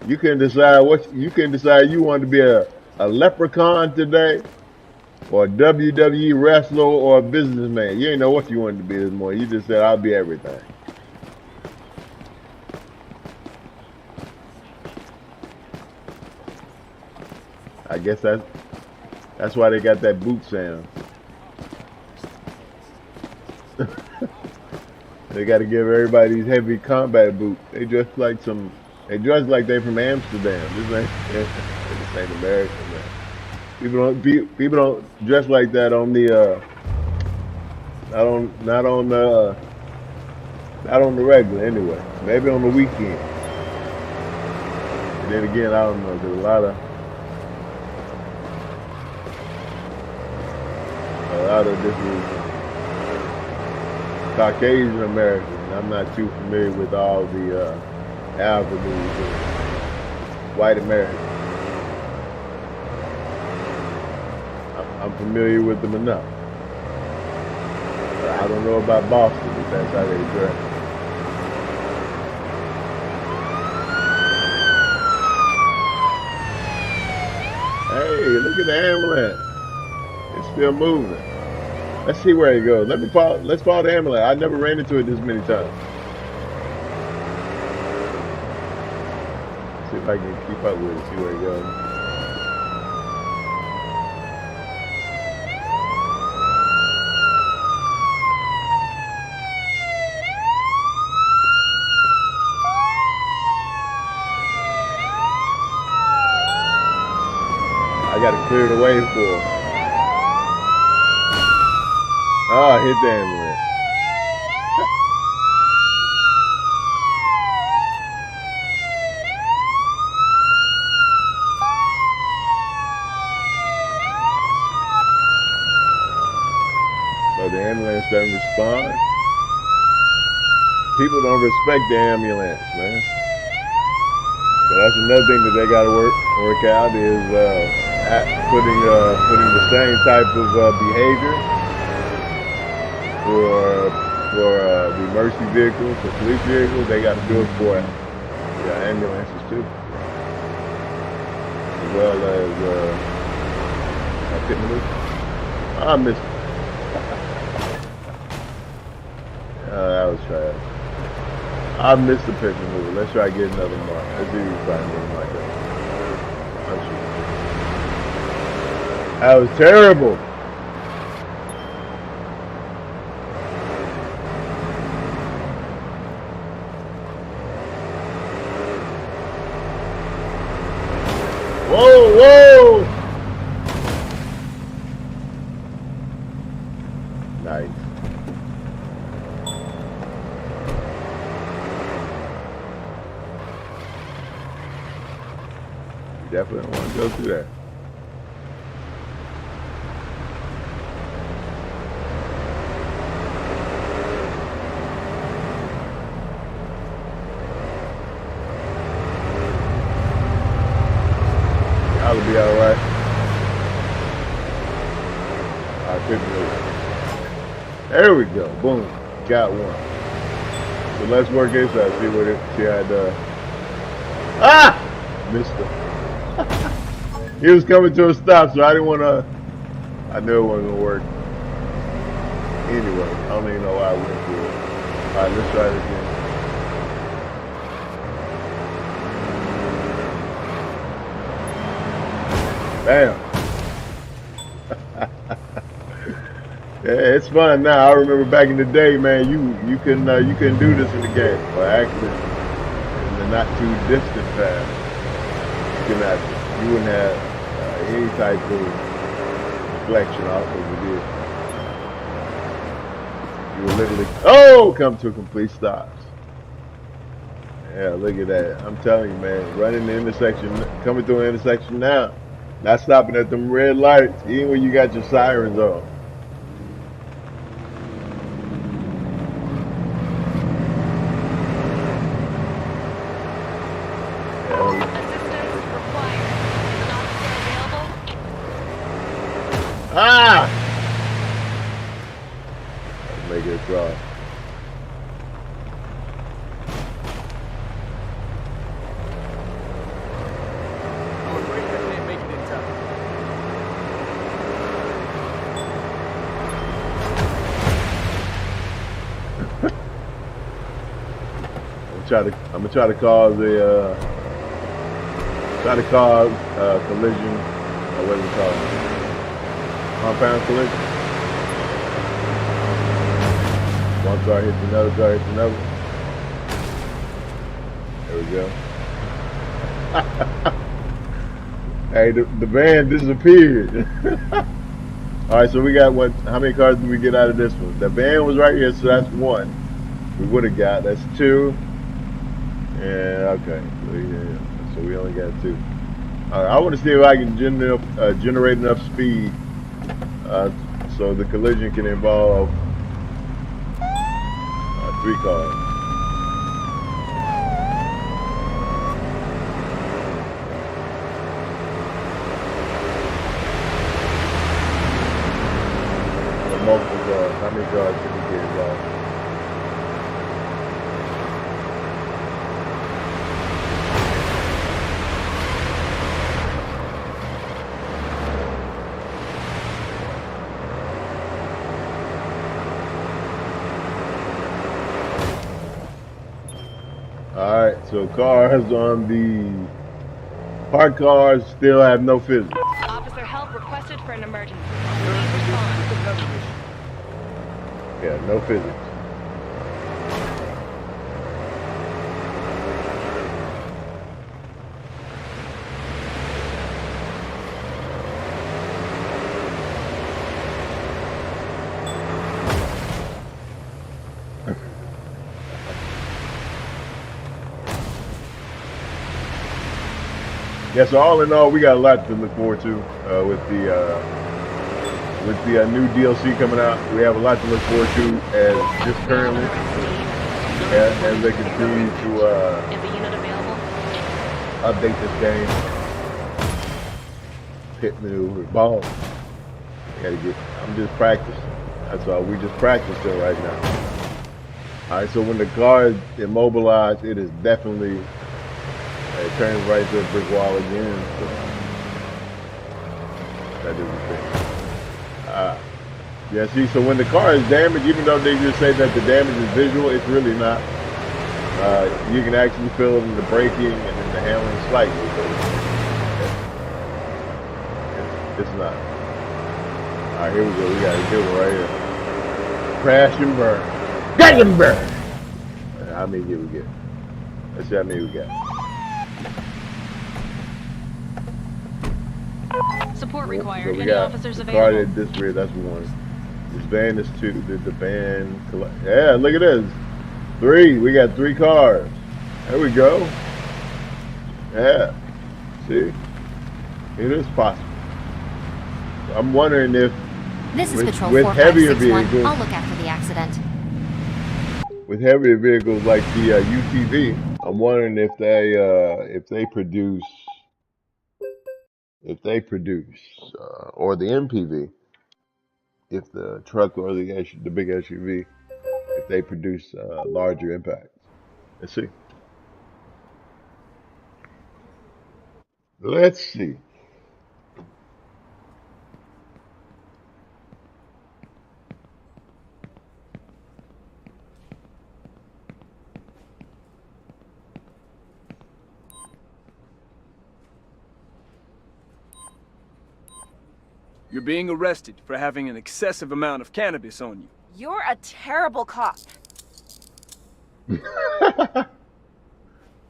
You can decide you want to be a leprechaun today, or a WWE wrestler, or a businessman. You ain't know what you wanted to be this morning. You just said, I'll be everything. I guess that's why they got that boot sound. They got to give everybody these heavy combat boots. They dress like they from Amsterdam. This ain't American, man. People don't dress like that on the not on the regular anyway. Maybe on the weekend. And then again, I don't know. There's a lot of this is Caucasian Americans. I'm not too familiar with all the avenues of white Americans. I'm familiar with them enough. But I don't know about Boston, if that's how they dress. Hey, look at the ambulance. It's still moving. Let's see where it goes. Let's follow the ambulance. I never ran into it this many times. See if I can keep up with it, see where it goes. I gotta clear the way for it. Oh, I hit the ambulance. But the ambulance doesn't respond. People don't respect the ambulance, man. So that's another thing that they gotta work out is putting the same type of behavior for the emergency vehicles, for police vehicles. They got to do it for ambulances too, as well as pit maneuver. I missed it. That was trash. I missed the pit maneuver. Let's try to get another mark. Let's do find another mark. That was terrible. Whoa, whoa! Nice. You definitely don't want to go through that. That'll be alright. Alright, pick it up. There we go. Boom. Got one. So let's work this out. See what it does. Ah! Missed him. He was coming to a stop, so I didn't want to. I knew it wasn't going to work. Anyway, I don't even know why I went through it. Alright, let's try it again. Bam. Yeah, it's fun now. I remember back in the day, man. You couldn't do this in the game. Well, actually, in the not too distant past, you wouldn't have. any type of deflection off of the vehicle. You will literally, come to a complete stop. Yeah, look at that. I'm telling you, man, running the intersection, coming through an intersection now, not stopping at them red lights, even when you got your sirens on. Ah! Let's make it across. I'm gonna try to cause a collision. What is it called? Compound collision. One car hits another car hits another. There we go. Hey, the van disappeared. All right, so we got what? How many cars did we get out of this one? The van was right here, so that's one. We would have got. That's two. Yeah, okay. So we only got two. I want to see if I can generate enough speed so the collision can involve 3 cars. Or multiple cars. How many cars can we get involved? Alright, so cars on the parked cars still have no physics. Officer, help requested for an emergency. Please respond. Yeah, no physics. Yeah, so all in all, we got a lot to look forward to with the new DLC coming out. We have a lot to look forward to as just currently, as they continue to update this game. Pit maneuver, ball. I'm just practicing. That's all. We just practicing right now. All right. So when the car is immobilized, it is definitely. It turns right to a brick wall again. So that is the thing. Yeah, see, so when the car is damaged, even though they just say that the damage is visual, it's really not. You can actually feel it in the braking and in the handling slightly. But it's not. All right, here we go. We got a good one right here. Crash and burn. Crash and burn. How many did we get? Let's see how many we got. Support required. So Any officers available? Car that disappeared, that's one. This van is 2. The van, yeah, look at this. 3. We got 3 cars. There we go. Yeah. See, it is possible. I'm wondering if This is Patrol with heavier 4561. vehicles, I'll look after the accident. with heavier vehicles like the UTV, I'm wondering if they produce. Or the MPV, if the truck or the big SUV, if they produce larger impacts. Let's see. Let's see. You're being arrested for having an excessive amount of cannabis on you. You're a terrible cop.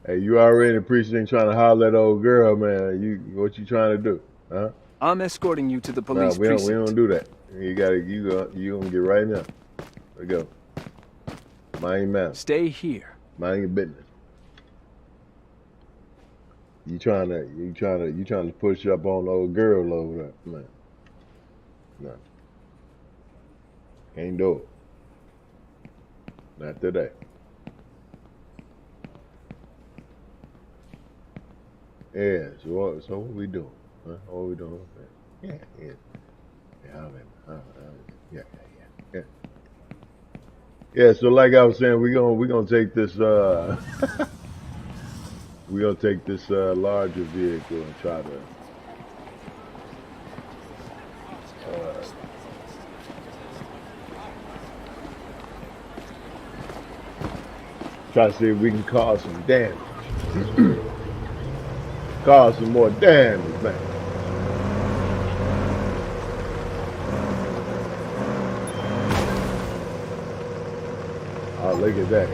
Hey, you already in the precinct trying to holler at old girl, man. What you trying to do, huh? I'm escorting you to the No, police we precinct. don't do that. You gonna get right now. There we go. Mind your mouth. Stay here. Mind your business. You trying to push up on the old girl over there, man. No. Can't do it. Not today. Yeah, so what we doing? Huh? What we doing? Yeah. Yeah, so like I was saying, we're gonna take this we're gonna take this larger vehicle and try to see if we can cause some damage. Cause some more damage, man. Oh, look at that.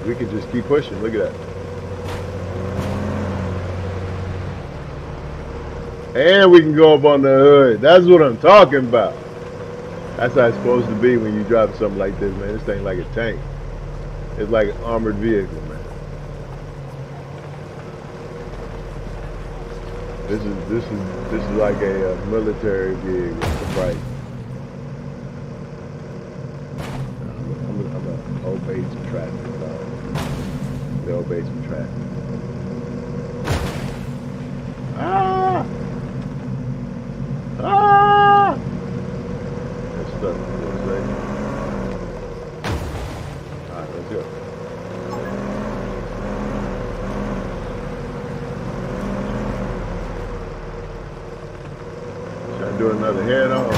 We can just keep pushing. Look at that. And we can go up on the hood. That's what I'm talking about. That's how it's supposed to be when you drive something like this, man. This thing like a tank. It's like an armored vehicle, man. This is like a military vehicle. Right. I'm gonna obey some traffic. They'll obey some traffic. That's stuff. Alright, let's go. Should I do another head on?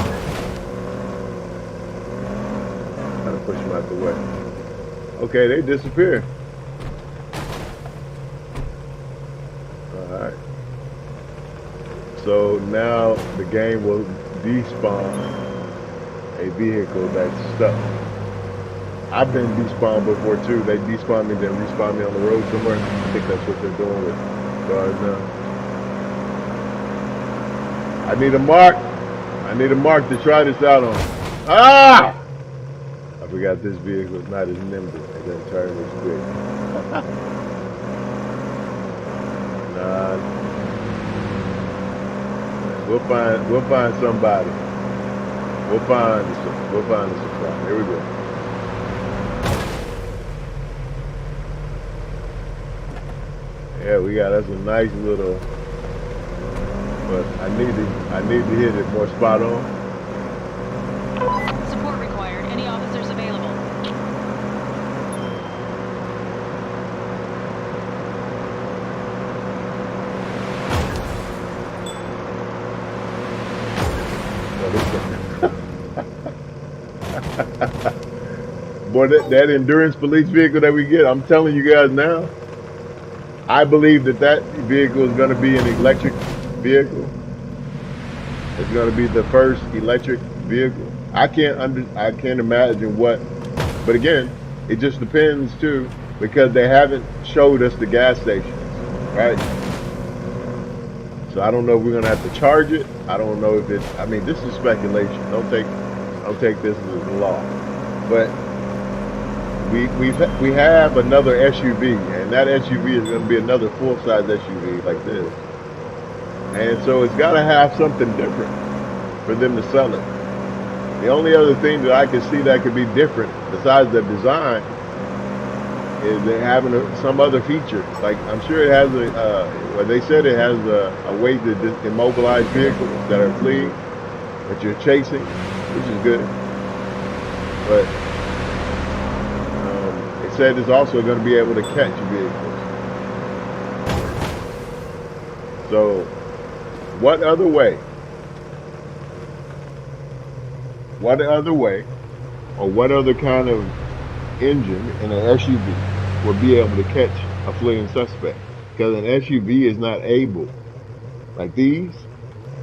Trying to push them out the way. Okay, they disappear. Alright. So now the game will despawn a vehicle that's stuck. I've been despawned before too. They despawn me, then respawn me on the road somewhere. I think that's what they're doing with cars now. I need a mark. I need a mark to try this out on. Ah! I forgot this vehicle is not as nimble. It doesn't turn as quick. Nah. We'll find somebody. We'll find a supply. Here we go. Yeah, we got us a nice little. But I need to hit it more spot on. Support required. Any officers available? Boy, that endurance police vehicle that we get, I'm telling you guys now, I believe that vehicle is going to be an electric vehicle. It's going to be the first electric vehicle. I can't imagine what, but again, it just depends too, because they haven't showed us the gas stations, right? So I don't know if we're going to have to charge it. I don't know if I mean, this is speculation. Don't take this as a law. But we have another SUV, and that SUV is going to be another full-size SUV like this. And so it's got to have something different for them to sell it. The only other thing that I can see that could be different besides the design is they having some other feature. Like, I'm sure it has well, they said it has a way to immobilize vehicles that are fleeing, that you're chasing, which is good. But it said it's also going to be able to catch vehicles. So, what other way, or what other kind of engine in an SUV would be able to catch a fleeing suspect? Because an SUV is not able, like these,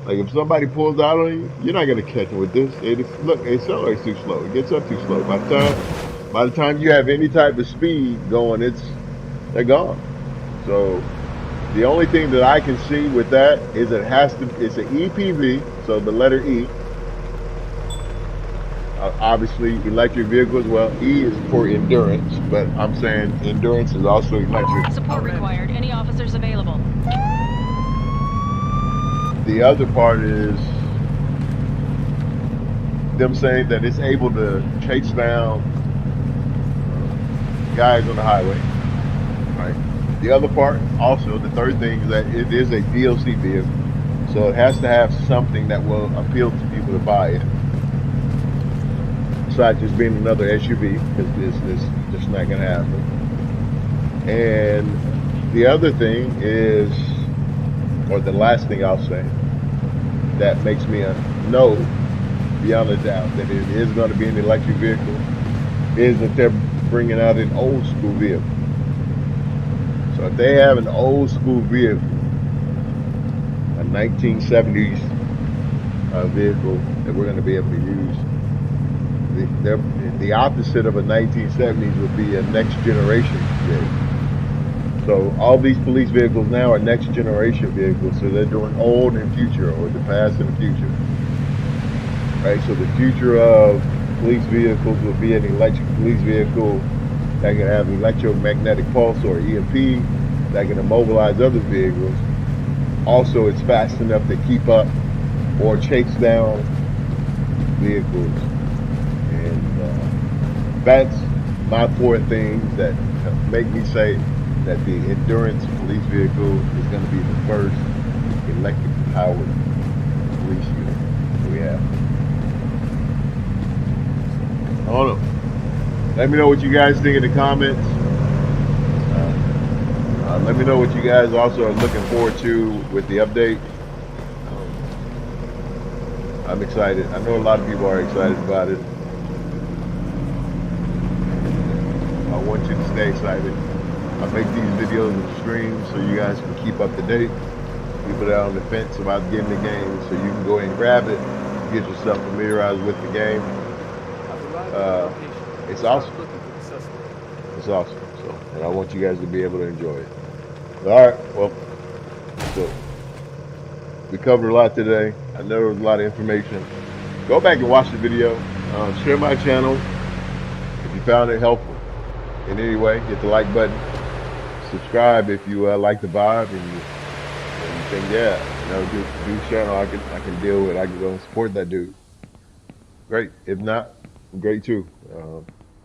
like if somebody pulls out on you, you're not going to catch them with this. It accelerates too slow. It gets up too slow. By the time you have any type of speed going, they're gone. So The only thing that I can see with that is it has to, it's an EPV, so the letter E. Obviously electric vehicle as well. E is for endurance, but I'm saying endurance is also electric. Support required. Any officers available? The other part is them saying that it's able to chase down guys on the highway, right? The other part, also, the third thing is that it is a DLC vehicle, so it has to have something that will appeal to people to buy it. Besides just being another SUV, because this just not gonna happen. And the other thing is, or the last thing I'll say, that makes me know beyond a doubt that it is going to be an electric vehicle, is that they're bringing out an old school vehicle. So if they have an old school vehicle, a 1970s vehicle that we're going to be able to use, the opposite of a 1970s would be a next generation vehicle. So all these police vehicles now are next generation vehicles, so they're doing old and future, or the past and the future. Right, so the future of police vehicles will be an electric police vehicle that can have electromagnetic pulse or EMP that can immobilize other vehicles. Also, it's fast enough to keep up or chase down vehicles. And that's my 4 things that make me say that the endurance police vehicle is going to be the first electric powered police unit we have. I don't know. Let me know what you guys think in the comments. Let me know what you guys also are looking forward to with the update. I'm excited. I know a lot of people are excited about it. I want you to stay excited. I make these videos and streams so you guys can keep up to date. People that are on the fence about getting the game, so you can go ahead and grab it, get yourself familiarized with the game. It's awesome. It's awesome. So, and I want you guys to be able to enjoy it. All right. Well, so we covered a lot today. I know there was a lot of information. Go back and watch the video. Share my channel if you found it helpful in any way. Hit the like button. Subscribe if you like the vibe and you think, yeah, you know, dude's channel I can deal with. I can go and support that dude. Great. If not, great too.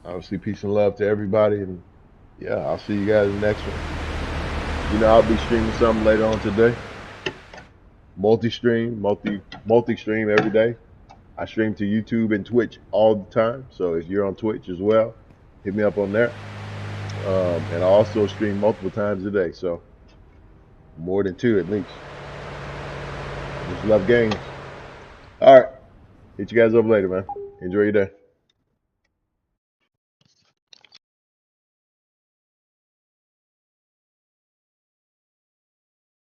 Obviously, peace and love to everybody, and yeah, I'll see you guys in the next one. You know, I'll be streaming something later on today. Multi-stream every day. I stream to YouTube and Twitch all the time, so if you're on Twitch as well, hit me up on there. And I also stream multiple times a day, so more than 2 at least. Just love games. All right, hit you guys up later, man. Enjoy your day.